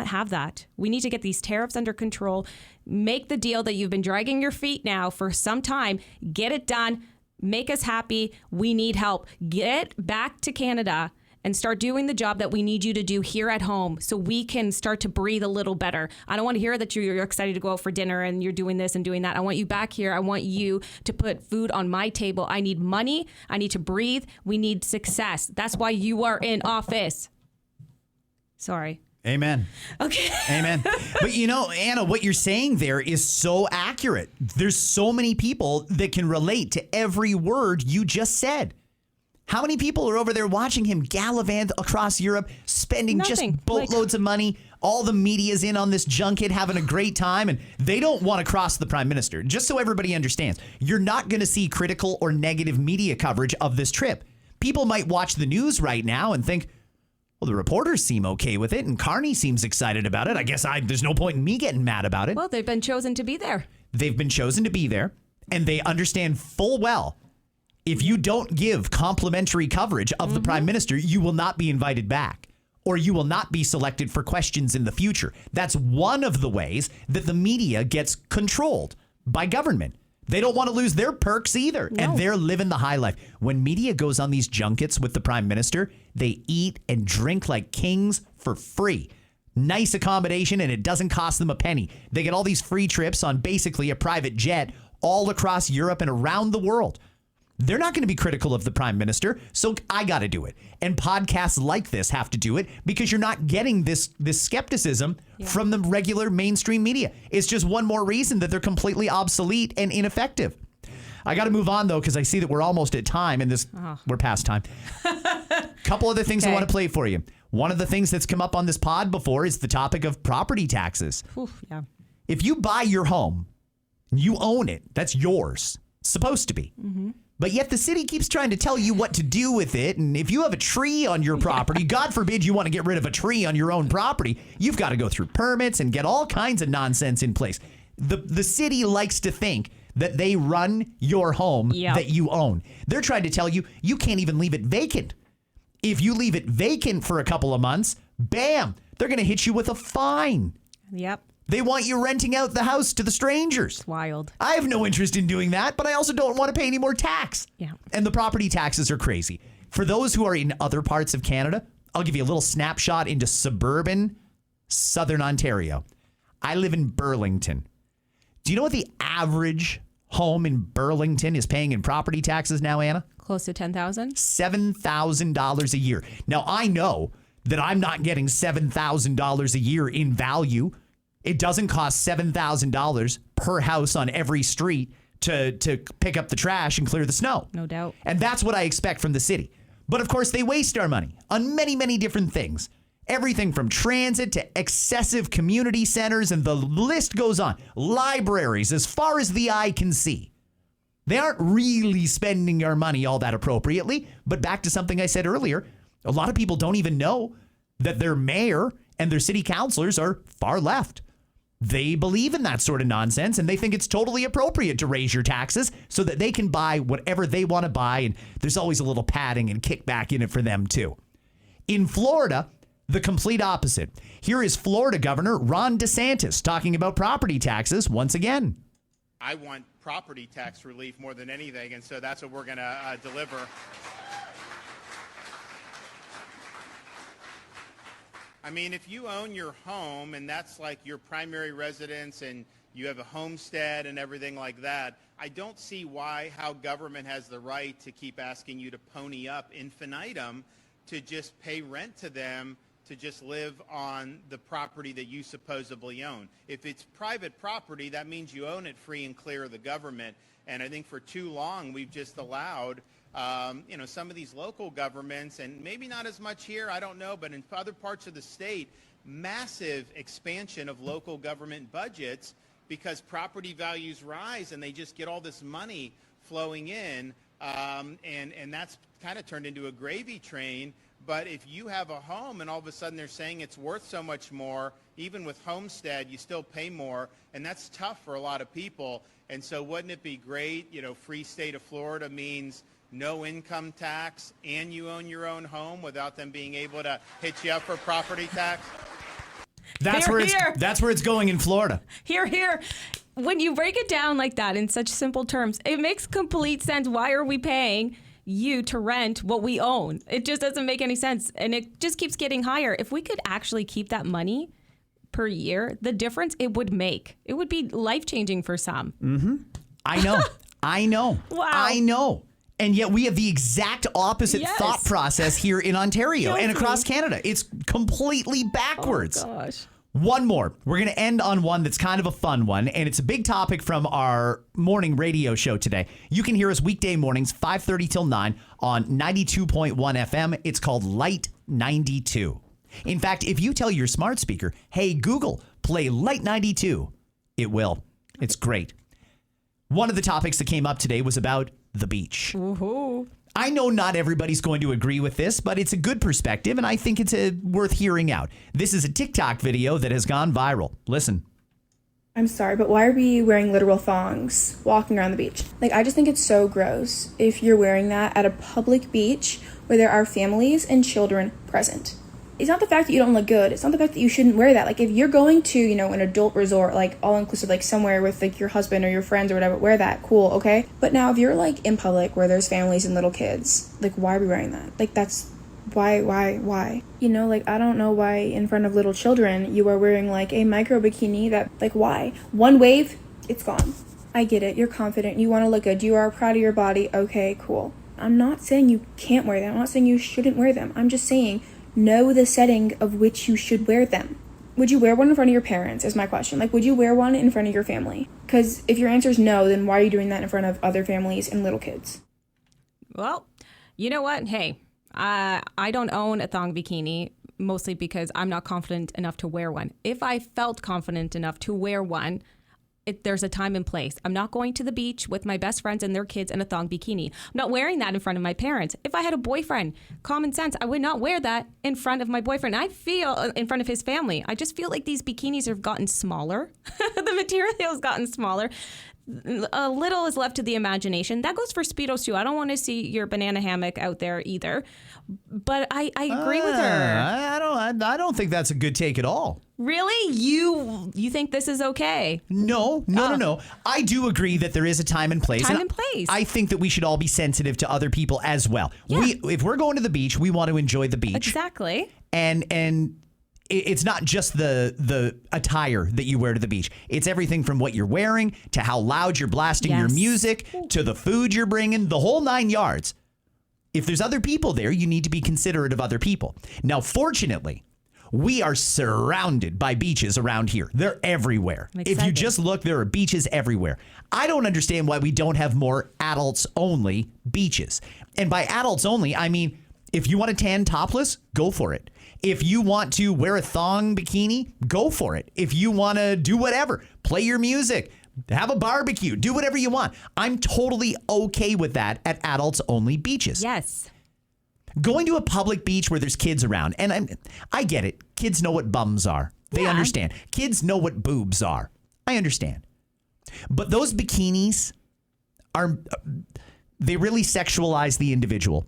have that. We need to get these tariffs under control, make the deal that you've been dragging your feet now for some time, get it done, make us happy. We need help. Get back to Canada and start doing the job that we need you to do here at home so we can start to breathe a little better. I don't want to hear that you're excited to go out for dinner and you're doing this and doing that. I want you back here. I want you to put food on my table. I need money. I need to breathe. We need success. That's why you are in office. Sorry. Amen. Okay. Amen. But Anna, what you're saying there is so accurate. There's so many people that can relate to every word you just said. How many people are over there watching him gallivant across Europe, spending Nothing. just boatloads of money? All the media's in on this junket, having a great time, and they don't want to cross the prime minister. Just so everybody understands, you're not going to see critical or negative media coverage of this trip. People might watch the news right now and think, well, the reporters seem okay with it, and Carney seems excited about it. I guess there's no point in me getting mad about it. Well, they've been chosen to be there. They've been chosen to be there, and they understand full well if you don't give complimentary coverage of the prime minister, you will not be invited back, or you will not be selected for questions in the future. That's one of the ways that the media gets controlled by government. They don't want to lose their perks either, and they're living the high life. When media goes on these junkets with the prime minister, they eat and drink like kings for free. Nice accommodation, and it doesn't cost them a penny. They get all these free trips on basically a private jet all across Europe and around the world. They're not going to be critical of the prime minister, so I got to do it. And podcasts like this have to do it because you're not getting this skepticism from the regular mainstream media. It's just one more reason that they're completely obsolete and ineffective. I got to move on, though, because I see that we're almost at time, and we're past time. Couple other things I want to play for you. One of the things that's come up on this pod before is the topic of property taxes. Yeah. If you buy your home, you own it. That's yours. It's supposed to be. Mm-hmm. But yet the city keeps trying to tell you what to do with it. And if you have a tree on your property, God forbid you want to get rid of a tree on your own property, you've got to go through permits and get all kinds of nonsense in place. The city likes to think that they run your home that you own. They're trying to tell you you can't even leave it vacant. If you leave it vacant for a couple of months, bam, they're going to hit you with a fine. Yep. They want you renting out the house to the strangers. It's wild. I have no interest in doing that, but I also don't want to pay any more tax. Yeah. And the property taxes are crazy. For those who are in other parts of Canada, I'll give you a little snapshot into suburban southern Ontario. I live in Burlington. Do you know what the average home in Burlington is paying in property taxes now, Anna? Close to $10,000? $7,000 a year. Now, I know that I'm not getting $7,000 a year in value. It doesn't cost $7,000 per house on every street to pick up the trash and clear the snow. No doubt. And that's what I expect from the city. But of course, they waste our money on many, many different things. Everything from transit to excessive community centers, and the list goes on. Libraries, as far as the eye can see. They aren't really spending our money all that appropriately. But back to something I said earlier, a lot of people don't even know that their mayor and their city councilors are far left. They believe in that sort of nonsense, and they think it's totally appropriate to raise your taxes so that they can buy whatever they want to buy, and there's always a little padding and kickback in it for them, too. In Florida, the complete opposite. Here is Florida Governor Ron DeSantis talking about property taxes once again. I want property tax relief more than anything, and so that's what we're going to deliver. I mean, if you own your home and that's like your primary residence and you have a homestead and everything like that, I don't see how government has the right to keep asking you to pony up infinitum to just pay rent to them to just live on the property that you supposedly own. If it's private property, that means you own it free and clear of the government. And I think for too long, we've just allowed some of these local governments, and maybe not as much here, I don't know, but in other parts of the state, massive expansion of local government budgets because property values rise and they just get all this money flowing in. And that's kind of turned into a gravy train. But if you have a home and all of a sudden they're saying it's worth so much more, even with homestead, you still pay more, and that's tough for a lot of people. And so wouldn't it be great, free state of Florida means no income tax and you own your own home without them being able to hit you up for property tax? That's where it's going in Florida. Here. When you break it down like that in such simple terms, it makes complete sense. Why are we paying you to rent what we own? It just doesn't make any sense. And it just keeps getting higher. If we could actually keep that money per year, the difference it would make, it would be life-changing for some. Mm-hmm. I know. Wow. I know. And yet we have the exact opposite thought process here in Ontario and across Canada. It's completely backwards. Oh, gosh. One more. We're going to end on one that's kind of a fun one, and it's a big topic from our morning radio show today. You can hear us weekday mornings, 5:30 till 9 on 92.1 FM. It's called Light 92. In fact, if you tell your smart speaker, hey, Google, play Light 92, it will. It's great. One of the topics that came up today was about the beach. Woohoo. I know not everybody's going to agree with this, but it's a good perspective, and I think it's worth hearing out. This is a TikTok video that has gone viral. Listen. I'm sorry, but why are we wearing literal thongs walking around the beach? I just think it's so gross if you're wearing that at a public beach where there are families and children present. It's not the fact that you don't look good. It's not the fact that you shouldn't wear that. If you're going to, an adult resort, all-inclusive, somewhere with, your husband or your friends or whatever, wear that. Cool, okay? But now if you're, in public where there's families and little kids, why are we wearing that? That's... Why? I don't know why in front of little children you are wearing, a micro bikini that, why? One wave, it's gone. I get it. You're confident. You want to look good. You are proud of your body. Okay, cool. I'm not saying you can't wear them. I'm not saying you shouldn't wear them. I'm just saying... know the setting of which you should wear them. Would you wear one in front of your parents is my question. Would you wear one in front of your family? Because if your answer is no, then why are you doing that in front of other families and little kids? Well, you know what? Hey, I don't own a thong bikini, mostly because I'm not confident enough to wear one. If I felt confident enough to wear one, there's a time and place. I'm not going to the beach with my best friends and their kids in a thong bikini. I'm not wearing that in front of my parents. If I had a boyfriend, common sense, I would not wear that in front of my boyfriend. I feel in front of his family. I just feel like these bikinis have gotten smaller. The material has gotten smaller. A little is left to the imagination. That goes for Speedos too. I don't want to see your banana hammock out there either. But I agree with her. I don't think that's a good take at all. Really? You think this is okay? No. I do agree that there is a time and place. Time and place. I think that we should all be sensitive to other people as well. Yeah. If we're going to the beach, we want to enjoy the beach. Exactly. And it's not just the attire that you wear to the beach. It's everything from what you're wearing to how loud you're blasting your music to the food you're bringing, the whole 9 yards. If there's other people there, you need to be considerate of other people. Now, fortunately, we are surrounded by beaches around here. They're everywhere. If you just look, there are beaches everywhere. I don't understand why we don't have more adults-only beaches. And by adults-only, I mean, if you want to tan topless, go for it. If you want to wear a thong bikini, go for it. If you want to do whatever, play your music, have a barbecue, do whatever you want. I'm totally okay with that at adults-only beaches. Yes. Going to a public beach where there's kids around, and I get it. Kids know what bums are. They understand. Kids know what boobs are. I understand. But those bikinis they really sexualize the individual.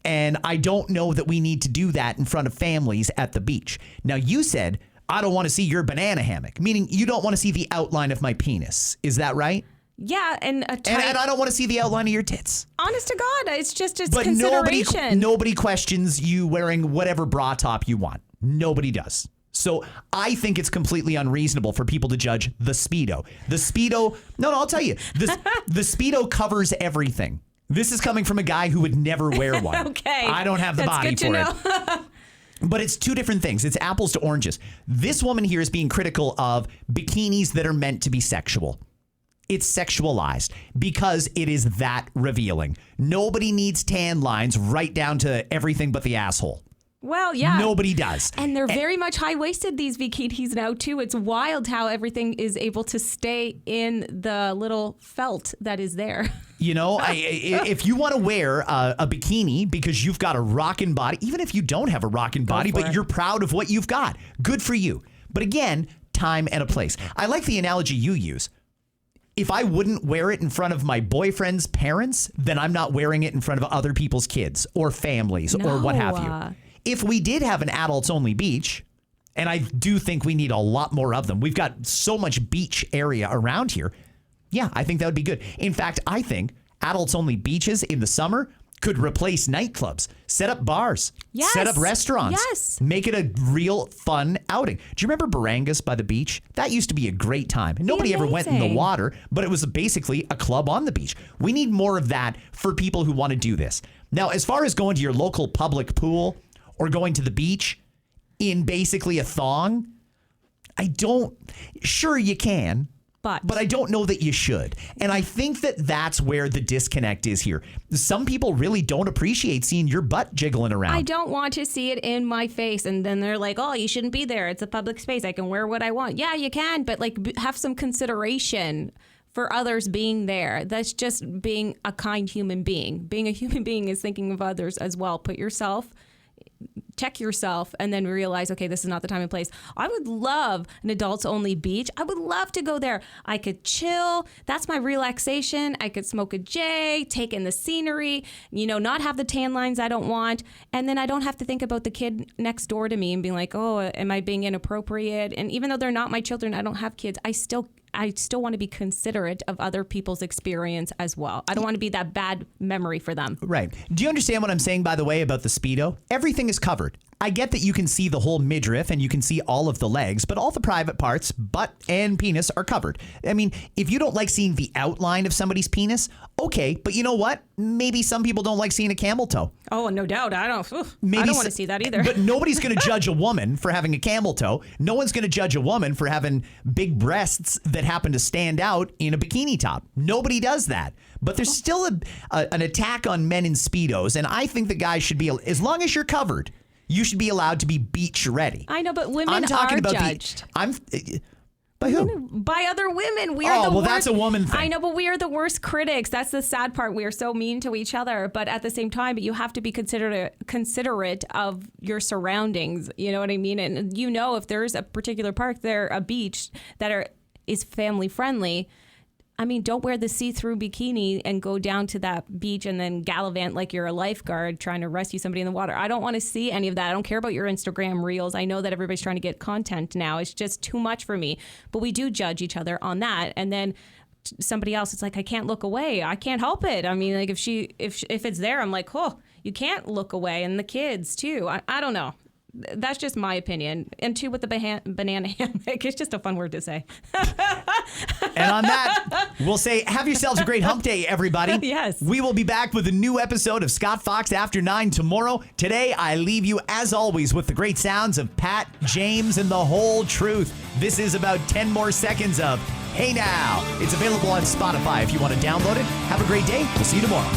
And I don't know that we need to do that in front of families at the beach. Now, you said, I don't want to see your banana hammock, meaning you don't want to see the outline of my penis. Is that right? Yeah, and and I don't want to see the outline of your tits. Honest to God, it's But consideration. Nobody questions you wearing whatever bra top you want. Nobody does. So I think it's completely unreasonable for people to judge the Speedo. The Speedo, no, I'll tell you, the Speedo covers everything. This is coming from a guy who would never wear one. Okay. I don't have the body for it. But it's two different things. It's apples to oranges. This woman here is being critical of bikinis that are meant to be sexual. It's sexualized because it is that revealing. Nobody needs tan lines right down to everything but the asshole. Well, yeah. Nobody does. And they're very much high-waisted, these bikinis now, too. It's wild how everything is able to stay in the little felt that is there. You know, if you want to wear a bikini because you've got a rockin' body, even if you don't have a rockin' body, but you're proud of what you've got, good for you. But again, time and a place. I like the analogy you use. If I wouldn't wear it in front of my boyfriend's parents, then I'm not wearing it in front of other people's kids or families or what have you. If we did have an adults-only beach, and I do think we need a lot more of them. We've got so much beach area around here. Yeah, I think that would be good. In fact, I think adults-only beaches in the summer could replace nightclubs, set up bars, set up restaurants, make it a real fun outing. Do you remember Barangas by the beach? That used to be a great time. Nobody ever went in the water, but it was basically a club on the beach. We need more of that for people who want to do this. Now, as far as going to your local public pool or going to the beach in basically a thong, sure you can. But I don't know that you should. And I think that that's where the disconnect is here. Some people really don't appreciate seeing your butt jiggling around. I don't want to see it in my face. And then they're like, oh, you shouldn't be there. It's a public space. I can wear what I want. Yeah, you can. But have some consideration for others being there. That's just being a kind human being. Being a human being is thinking of others as well. Check yourself and then realize, okay, this is not the time and place. I would love an adults only beach. I would love to go there. I could chill. That's my relaxation. I could smoke a J, take in the scenery, not have the tan lines I don't want. And then I don't have to think about the kid next door to me and being like, oh, am I being inappropriate? And even though they're not my children, I don't have kids, I still want to be considerate of other people's experience as well. I don't want to be that bad memory for them. Right. Do you understand what I'm saying, by the way, about the Speedo? Everything is covered. I get that you can see the whole midriff and you can see all of the legs, but all the private parts, butt and penis, are covered. I mean, if you don't like seeing the outline of somebody's penis, okay, but you know what? Maybe some people don't like seeing a camel toe. Oh, no doubt. I don't want to see that either. But nobody's going to judge a woman for having a camel toe. No one's going to judge a woman for having big breasts that happen to stand out in a bikini top. Nobody does that. But there's still an attack on men in Speedos, and I think the guys should be, as long as you're covered, you should be allowed to be beach ready. I know, but women are judged. By who? By other women. We are the worst. That's a woman thing. I know, but we are the worst critics. That's the sad part. We are so mean to each other. But at the same time, you have to be considerate of your surroundings. You know what I mean? And if there's a particular park there, a beach that is family friendly, I mean, don't wear the see-through bikini and go down to that beach and then gallivant like you're a lifeguard trying to rescue somebody in the water. I don't want to see any of that. I don't care about your Instagram reels. I know that everybody's trying to get content now. It's just too much for me. But we do judge each other on that. And then somebody else, it's like, I can't look away. I can't help it. I mean, like if it's there, I'm like, oh, you can't look away. And the kids too. I don't know. That's just my opinion. And two, with the banana hammock, it's just a fun word to say. And on that, we'll say, have yourselves a great hump day, everybody. Yes. We will be back with a new episode of Scott Fox After 9 tomorrow. Today, I leave you, as always, with the great sounds of Pat, James, and the whole truth. This is about 10 more seconds of Hey Now. It's available on Spotify if you want to download it. Have a great day. We'll see you tomorrow.